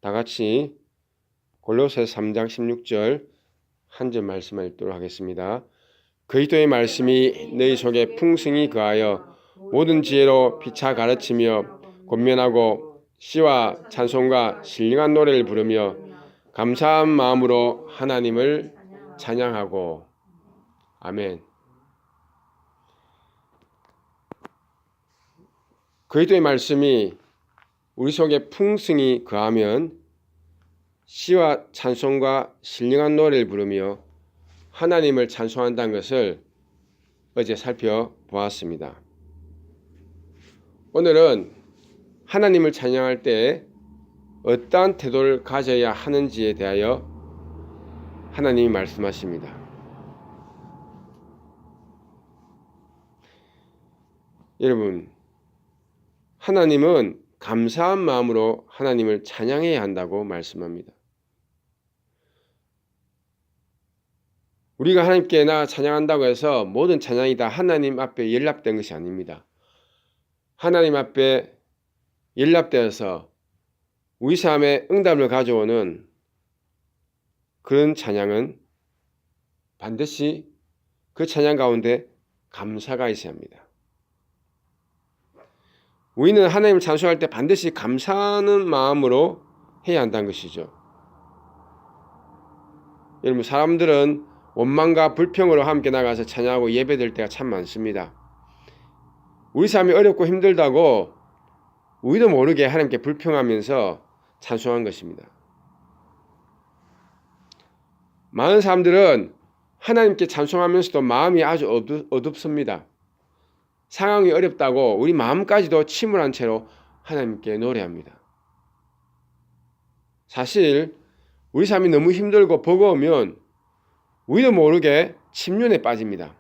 다 같이 골로새서 3장 16절 한 절 말씀을 읽도록 하겠습니다. 그리스도의 말씀이 너희 속에 풍성히 거하여 모든 지혜로 피차 가르치며 권면하고 시와 찬송과 신령한 노래를 부르며 감사한 마음으로 하나님을 찬양하고. 아멘. 그리스도의 말씀이 우리 속에 풍성히 거하면 시와 찬송과 신령한 노래를 부르며 하나님을 찬송한다는 것을 어제 살펴보았습니다. 오늘은 하나님을 찬양할 때 어떠한 태도를 가져야 하는지에 대하여 하나님이 말씀하십니다. 여러분, 하나님은 감사한 마음으로 하나님을 찬양해야 한다고 말씀합니다. 우리가 하나님께 찬양한다고 해서 모든 찬양이 다 하나님 앞에 연락된 것이 아닙니다. 하나님 앞에 연락되어서 우리 삶에 응답을 가져오는 그런 찬양은 반드시 그 찬양 가운데 감사가 있어야 합니다. 우리는 하나님을 찬송할 때 반드시 감사하는 마음으로 해야 한다는 것이죠. 여러분, 사람들은 원망과 불평으로 함께 나가서 찬양하고 예배드릴 때가 참 많습니다. 우리 삶이 어렵고 힘들다고 우리도 모르게 하나님께 불평하면서 찬송한 것입니다. 많은 사람들은 하나님께 찬송하면서도 마음이 아주 어둡습니다. 상황이 어렵다고 우리 마음까지도 침울한 채로 하나님께 노래합니다. 사실 우리 삶이 너무 힘들고 버거우면 우리도 모르게 침륜에 빠집니다.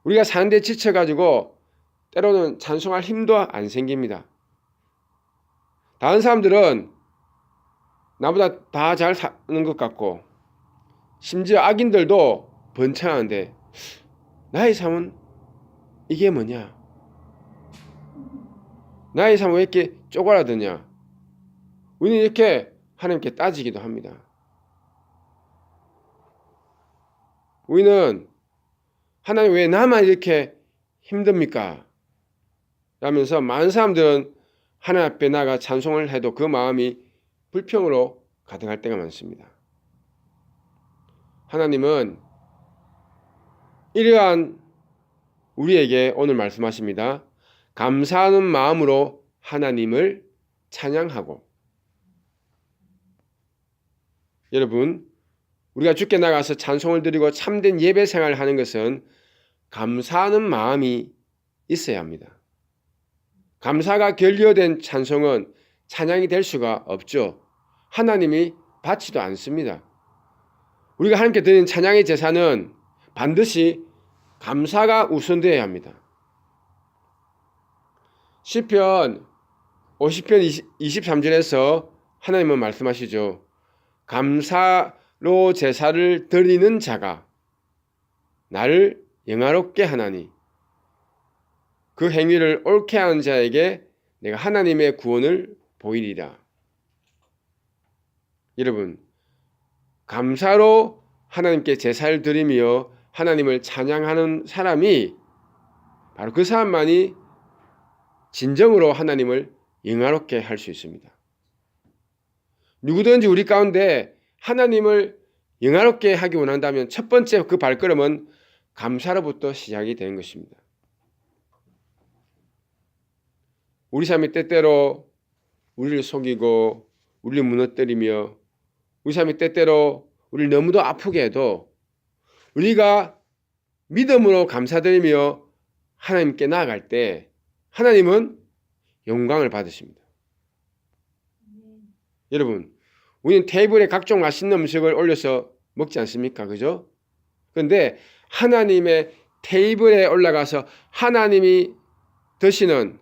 우리가 사는데 지쳐가지고 때로는 찬송할 힘도 안 생깁니다. 다른 사람들은 나보다 다 잘 사는 것 같고 심지어 악인들도 번창하는데 나의 삶은 이게 뭐냐? 나의 삶은 왜 이렇게 쪼그라드냐? 우리는 이렇게 하나님께 따지기도 합니다. 우리는 하나님 왜 나만 이렇게 힘듭니까? 라면서 많은 사람들은 하나님 앞에 나가 찬송을 해도 그 마음이 불평으로 가득할 때가 많습니다. 하나님은 이러한 우리에게 오늘 말씀하십니다. 감사하는 마음으로 하나님을 찬양하고. 여러분, 우리가 주께 나가서 찬송을 드리고 참된 예배 생활을 하는 것은 감사하는 마음이 있어야 합니다. 감사가 결여된 찬송은 찬양이 될 수가 없죠. 하나님이 받지도 않습니다. 우리가 하나님께 드리는 찬양의 제사는 반드시 감사가 우선되어야 합니다. 시편 50편 23절에서 하나님은 말씀하시죠. 감사로 제사를 드리는 자가 나를 영화롭게 하나니 그 행위를 옳게 하는 자에게 내가 하나님의 구원을 보이리라. 여러분, 감사로 하나님께 제사를 드리며 하나님을 찬양하는 사람이 바로 그 사람만이 진정으로 하나님을 영화롭게 할 수 있습니다. 누구든지 우리 가운데 하나님을 영화롭게 하기 원한다면 첫 번째 그 발걸음은 감사로부터 시작이 되는 것입니다. 우리 삶이 때때로 우리를 속이고 우리를 무너뜨리며 우리 삶이 때때로 우리를 너무도 아프게 해도 우리가 믿음으로 감사드리며 하나님께 나아갈 때 하나님은 영광을 받으십니다. 여러분, 우리는 테이블에 각종 맛있는 음식을 올려서 먹지 않습니까? 그죠? 그런데 하나님의 테이블에 올라가서 하나님이 드시는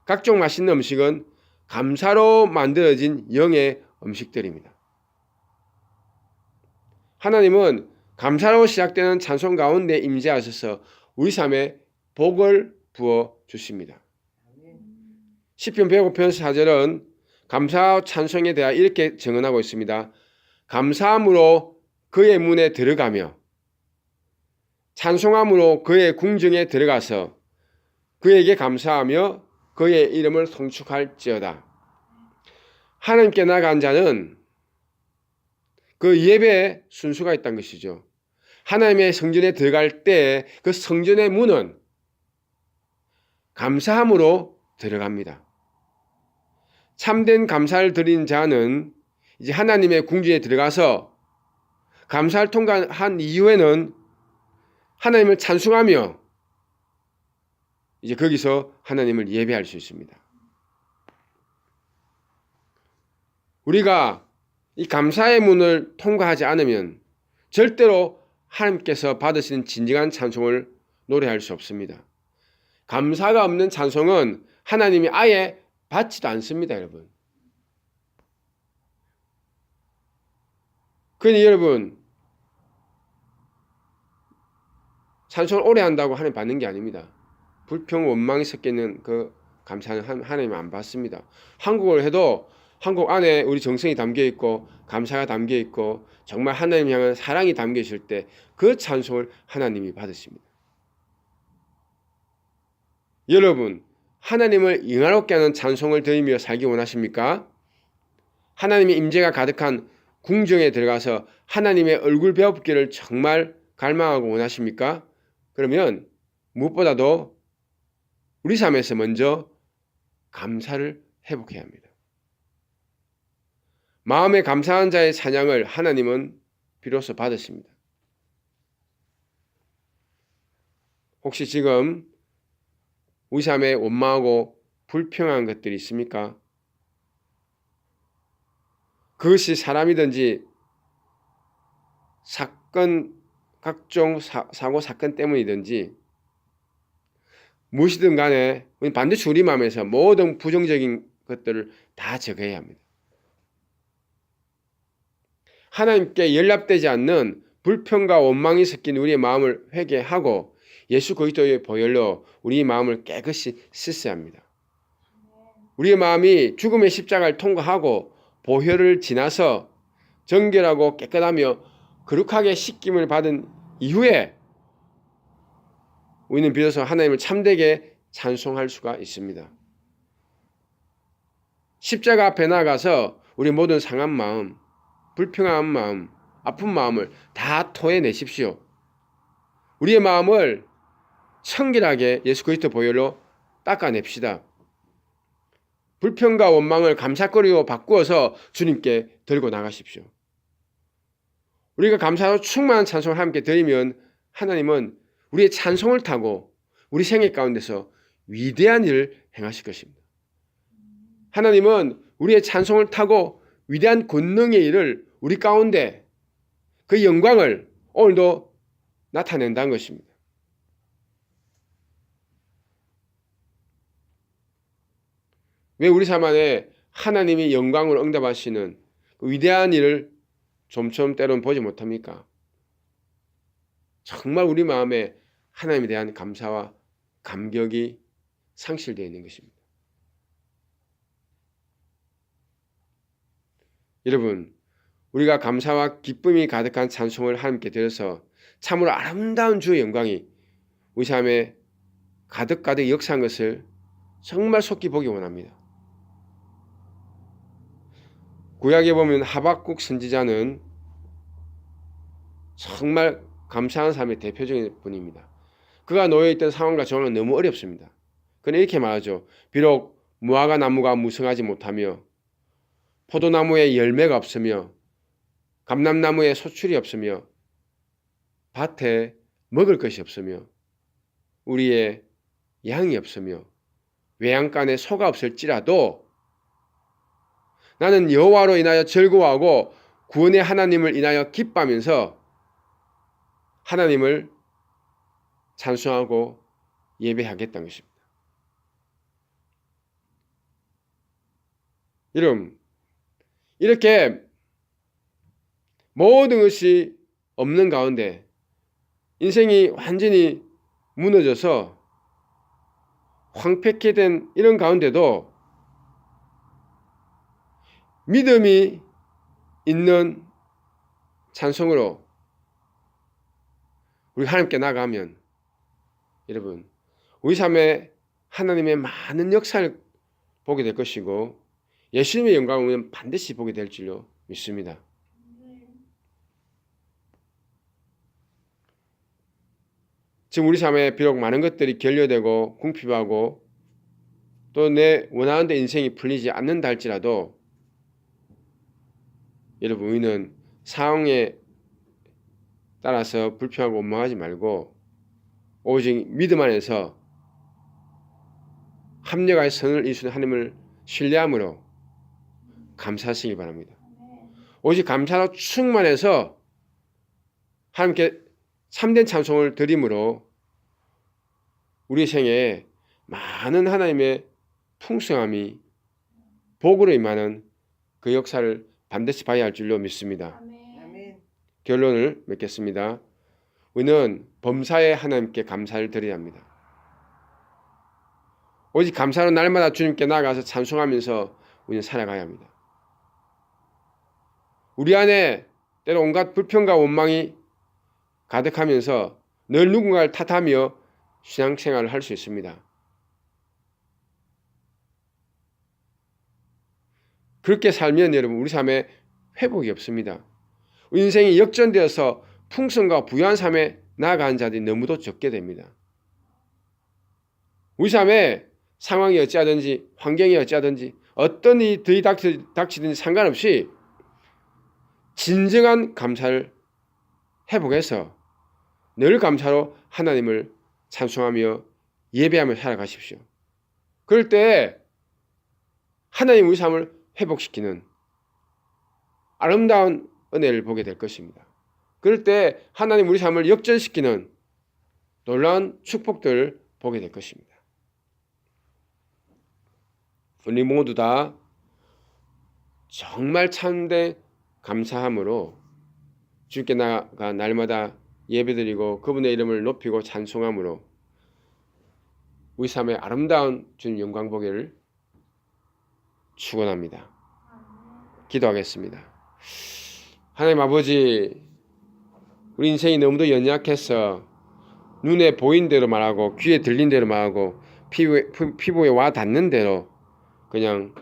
각종 맛있는 음식은 감사로 만들어진 영의 음식들입니다. 하나님은 감사로 시작되는 찬송 가운데 임재하셔서 우리 삶에 복을 부어 주십니다. 시편 105편 4절은 감사와 찬송에 대하여 이렇게 증언하고 있습니다. 감사함으로 그의 문에 들어가며 찬송함으로 그의 궁정에 들어가서 그에게 감사하며 그의 이름을 송축할지어다. 하나님께 나간 자는 그 예배의 순수가 있다는 것이죠. 하나님의 성전에 들어갈 때 그 성전의 문은 감사함으로 들어갑니다. 참된 감사를 드린 자는 이제 하나님의 궁전에 들어가서 감사를 통과한 이후에는 하나님을 찬송하며 이제 거기서 하나님을 예배할 수 있습니다. 우리가 이 감사의 문을 통과하지 않으면 절대로 하나님께서 받으시는 진정한 찬송을 노래할 수 없습니다. 감사가 없는 찬송은 하나님이 아예 받지도 않습니다, 여러분. 그러니 여러분, 찬송을 오래 한다고 하나님 받는 게 아닙니다. 불평, 원망이 섞여 있는 그 감사는 하나님 안 받습니다. 한국어를 해도 한국 안에 우리 정성이 담겨 있고 감사가 담겨 있고 정말 하나님 향한 사랑이 담겨 있을 때 그 찬송을 하나님이 받으십니다. 여러분, 하나님을 영화롭게 하는 찬송을 드리며 살기 원하십니까? 하나님의 임재가 가득한 궁정에 들어가서 하나님의 얼굴 배워보기를 정말 갈망하고 원하십니까? 그러면 무엇보다도 우리 삶에서 먼저 감사를 회복해야 합니다. 마음에 감사한 자의 찬양을 하나님은 비로소 받으십니다. 혹시 지금 우리 삶에 원망하고 불평한 것들이 있습니까? 그것이 사람이든지 사건, 각종 사고 사건 때문이든지 무엇이든 간에 반드시 우리 마음에서 모든 부정적인 것들을 다 제거해야 합니다. 하나님께 연락되지 않는 불평과 원망이 섞인 우리의 마음을 회개하고 예수 그리스도의 보혈로 우리 마음을 깨끗이 씻어야 합니다. 우리의 마음이 죽음의 십자가를 통과하고 보혈을 지나서 정결하고 깨끗하며 거룩하게 씻김을 받은 이후에 우리는 비로소 하나님을 참되게 찬송할 수가 있습니다. 십자가 앞에 나가서 우리 모든 상한 마음, 불평한 마음, 아픈 마음을 다 토해내십시오. 우리의 마음을 청결하게 예수 그리스도 보혈로 닦아냅시다. 불평과 원망을 감사거리로 바꾸어서 주님께 들고 나가십시오. 우리가 감사로 충만한 찬송을 함께 드리면 하나님은 우리의 찬송을 타고 우리 생애 가운데서 위대한 일을 행하실 것입니다. 하나님은 우리의 찬송을 타고 위대한 권능의 일을 우리 가운데 그 영광을 오늘도 나타낸다는 것입니다. 왜 우리 삶 안에 하나님이 영광을 응답하시는 그 위대한 일을 좀처럼 때로는 보지 못합니까? 정말 우리 마음에 하나님에 대한 감사와 감격이 상실되어 있는 것입니다. 여러분, 우리가 감사와 기쁨이 가득한 찬송을 하나님께 드려서 참으로 아름다운 주의 영광이 우리 삶에 가득가득 역사한 것을 정말 속히 보기 원합니다. 구약에 보면 하박국 선지자는 정말 감사한 삶의 대표적인 분입니다. 그가 놓여있던 상황과 정황은 너무 어렵습니다. 그는 이렇게 말하죠. 비록 무화과 나무가 무성하지 못하며 포도나무에 열매가 없으며 감람나무에 소출이 없으며 밭에 먹을 것이 없으며 우리의 양이 없으며 외양간에 소가 없을지라도 나는 여호와로 인하여 즐거워하고 구원의 하나님을 인하여 기뻐하면서 하나님을 찬송하고 예배하겠다는 것입니다. 여러분, 이렇게 모든 것이 없는 가운데 인생이 완전히 무너져서 황폐케 된 이런 가운데도 믿음이 있는 찬송으로 우리 하나님께 나가면 여러분 우리 삶에 하나님의 많은 역사를 보게 될 것이고 예수님의 영광을 반드시 보게 될 줄로 믿습니다. 지금 우리 삶에 비록 많은 것들이 결여되고 궁핍하고 또 내 원하는 데 인생이 풀리지 않는다 할지라도 여러분 우리는 상황에 따라서 불평하고 원망하지 말고 오직 믿음 안에서 합력의 선을 이루시는 하나님을 신뢰함으로 감사하시기 바랍니다. 오직 감사로 충만해서 하나님께 참된 찬송을 드림으로 우리 생에 많은 하나님의 풍성함이 복으로 임하는 그 역사를 반드시 봐야 할 줄로 믿습니다. 아멘. 결론을 맺겠습니다. 우리는 범사에 하나님께 감사를 드려야 합니다. 오직 감사로 날마다 주님께 나아가서 찬송하면서 우리는 살아가야 합니다. 우리 안에 때로 온갖 불평과 원망이 가득하면서 늘 누군가를 탓하며 신앙생활을 할 수 있습니다. 그렇게 살면 여러분 우리 삶에 회복이 없습니다. 우리 인생이 역전되어서 풍성과 부유한 삶에 나아가는 자들이 너무도 적게 됩니다. 우리 삶에 상황이 어찌하든지 환경이 어찌하든지 어떤 일이 닥치든지 상관없이 진정한 감사를 회복해서 늘 감사로 하나님을 찬송하며 예배하며 살아가십시오. 그럴 때 하나님 우리 삶을 회복시키는 아름다운 은혜를 보게 될 것입니다. 그럴 때 하나님 우리 삶을 역전시키는 놀라운 축복들을 보게 될 것입니다. 우리 모두 다 정말 참된 감사함으로 주께 나아가 날마다 예배드리고 그분의 이름을 높이고 찬송함으로 우리 삶의 아름다운 주님 영광 보기를 축원합니다. 기도하겠습니다. 하나님 아버지, 우리 인생이 너무도 연약해서 눈에 보인 대로 말하고 귀에 들린 대로 말하고 피부에 와 닿는 대로 그냥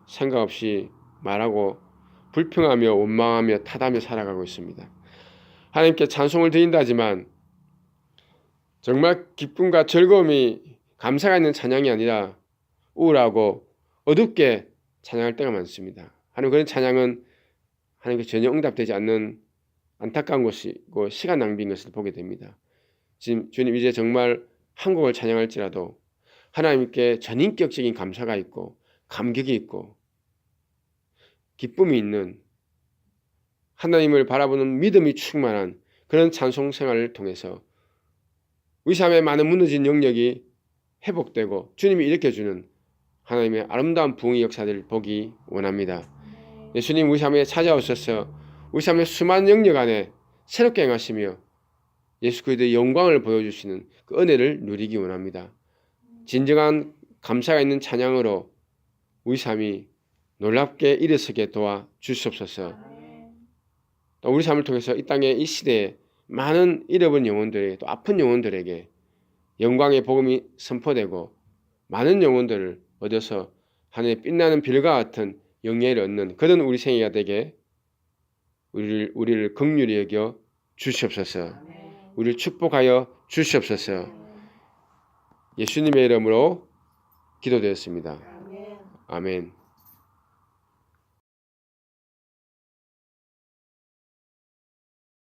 생각 없이 말하고 불평하며 원망하며 탓하며 살아가고 있습니다. 하나님께 찬송을 드린다지만 정말 기쁨과 즐거움이 감사가 있는 찬양이 아니라 우울하고 어둡게 찬양할 때가 많습니다. 하나님 그런 찬양은 하나님께 전혀 응답되지 않는 안타까운 것이고 시간 낭비인 것을 보게 됩니다. 지금 주님 이제 정말 한 곡을 찬양할지라도 하나님께 전인격적인 감사가 있고 감격이 있고 기쁨이 있는 하나님을 바라보는 믿음이 충만한 그런 찬송 생활을 통해서 우리 삶의 많은 무너진 영역이 회복되고 주님이 일으켜주는 하나님의 아름다운 부흥의 역사들을 보기 원합니다. 예수님 우리 삶에 찾아오셔서 우리 삶의 수많은 영역 안에 새롭게 행하시며 예수 그리스도의 영광을 보여주시는 그 은혜를 누리기 원합니다. 진정한 감사가 있는 찬양으로 우리 삶이 놀랍게 일어서게 도와 주시옵소서. 또 우리 삶을 통해서 이 땅의 이 시대에 많은 잃어버린 영혼들에게 또 아픈 영혼들에게 영광의 복음이 선포되고 많은 영혼들을 얻어서 하늘의 빛나는 별과 같은 영예를 얻는 그런 우리 생애가 되게 우리를 긍휼히 여겨 주시옵소서. 우리를 축복하여 주시옵소서. 예수님의 이름으로 기도드렸습니다. 아멘.